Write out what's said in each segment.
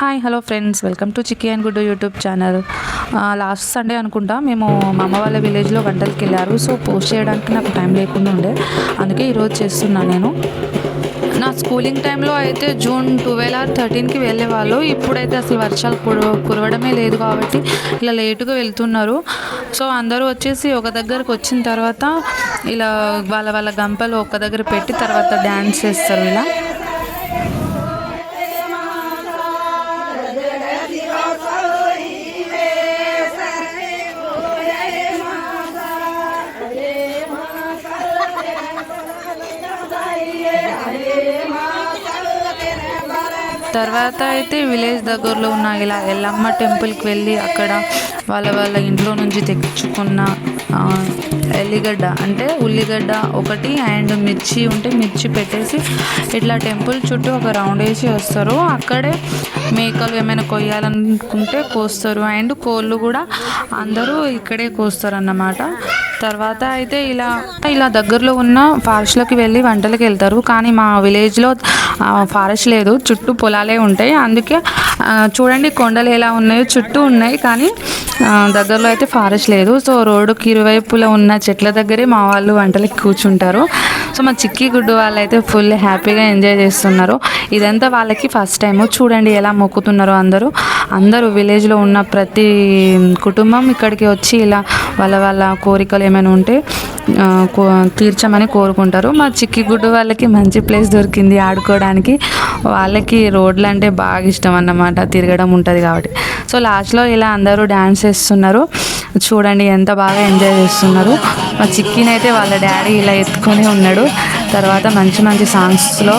Hi hello friends, welcome to chikki and గుడ్డు YouTube channel. Last Sunday అనుకుంటా మేము మా అమ్మ వాళ్ళ విలేజ్లో వంటలకి వెళ్ళారు. సో పోస్ట్ చేయడానికి నాకు టైం లేకుండా ఉండే, అందుకే ఈరోజు చేస్తున్నాను నేను. నా స్కూలింగ్ టైంలో అయితే జూన్ 12 ఆర్ 13కి వెళ్ళేవాళ్ళు. ఇప్పుడైతే అసలు వర్షాలు కురవడమే లేదు కాబట్టి ఇలా లేటుగా వెళ్తున్నారు. సో అందరూ వచ్చేసి ఒక దగ్గరకు వచ్చిన తర్వాత ఇలా వాళ్ళ వాళ్ళ గంపలు ఒక దగ్గర పెట్టి తర్వాత డ్యాన్స్ చేస్తారు ఇలా. తర్వాత అయితే విలేజ్ దగ్గరలో ఉన్న ఇలా ఎల్లమ్మ టెంపుల్కి వెళ్ళి అక్కడ వాళ్ళ వాళ్ళ ఇంట్లో నుంచి తెచ్చుకున్న ఎల్లిగడ్డ అంటే ఉల్లిగడ్డ ఒకటి అండ్ మిర్చి ఉంటే మిర్చి పెట్టేసి ఇట్లా టెంపుల్ చుట్టూ ఒక రౌండ్ వేసి వస్తారు. అక్కడే మేకలు ఏమైనా కొయ్యాలనుకుంటే కోస్తారు అండ్ కోళ్ళు కూడా అందరూ ఇక్కడే కోస్తారు అన్నమాట. తర్వాత అయితే ఇలా దగ్గరలో ఉన్న ఫారెస్ట్లోకి వెళ్ళి వంటలకు వెళ్తారు. కానీ మా విలేజ్లో ఫారెస్ట్ లేదు, చుట్టూ పొలాలే ఉంటాయి. అందుకే చూడండి కొండలు ఎలా ఉన్నాయో చుట్టూ ఉన్నాయి, కానీ దగ్గరలో అయితే ఫారెస్ట్ లేదు. సో రోడ్డుకి ఇరువైపులా ఉన్న చెట్ల దగ్గరే మా వాళ్ళు వంటలకి కూర్చుంటారు. సో మా చిక్కీ గుడ్డు వాళ్ళు అయితే ఫుల్ హ్యాపీగా ఎంజాయ్ చేస్తున్నారు. ఇదంతా వాళ్ళకి ఫస్ట్ టైము. చూడండి ఎలా మొక్కుతున్నారో అందరూ విలేజ్లో ఉన్న ప్రతి కుటుంబం ఇక్కడికి వచ్చి ఇలా వాళ్ళ వాళ్ళ కోరికలు ఏమైనా ఉంటే తీర్చమని కోరుకుంటారు. మా చిక్కీ గుడ్డు వాళ్ళకి మంచి ప్లేస్ దొరికింది ఆడుకోవడానికి. వాళ్ళకి రోడ్లు అంటే బాగా ఇష్టం అన్నమాట, తిరగడం ఉంటుంది కాబట్టి. సో లాస్ట్లో ఇలా అందరూ డ్యాన్స్ చేస్తున్నారు. చూడండి ఎంత బాగా ఎంజాయ్ చేస్తున్నారు. మా చిక్కీని అయితే వాళ్ళ డాడీ ఇలా ఎత్తుకొని ఉన్నాడు. తర్వాత మంచి మంచి సాంగ్స్లో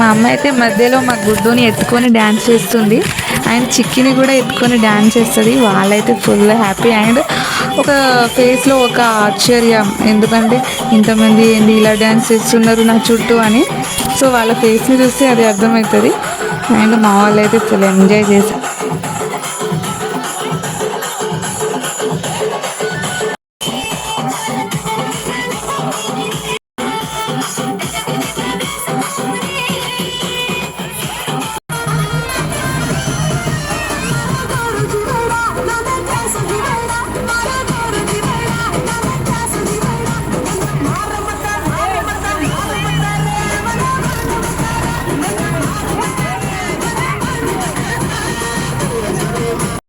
మా అమ్మ అయితే మధ్యలో మా గుడ్డుని ఎత్తుకొని డ్యాన్స్ చేస్తుంది అండ్ చిక్కిని కూడా ఎత్తుకొని డ్యాన్స్ చేస్తుంది. వాళ్ళైతే ఫుల్ హ్యాపీ అండ్ ఒక ఫేస్లో ఒక ఆశ్చర్యం, ఎందుకంటే ఇంతమంది ఏంటి ఇలా డ్యాన్స్ చేస్తున్నారు నా చుట్టూ అని. సో వాళ్ళ ఫేస్ని చూస్తే అది అర్థమవుతుంది. అండ్ మా వాళ్ళు అయితే ఫుల్ ఎంజాయ్ చేశారు.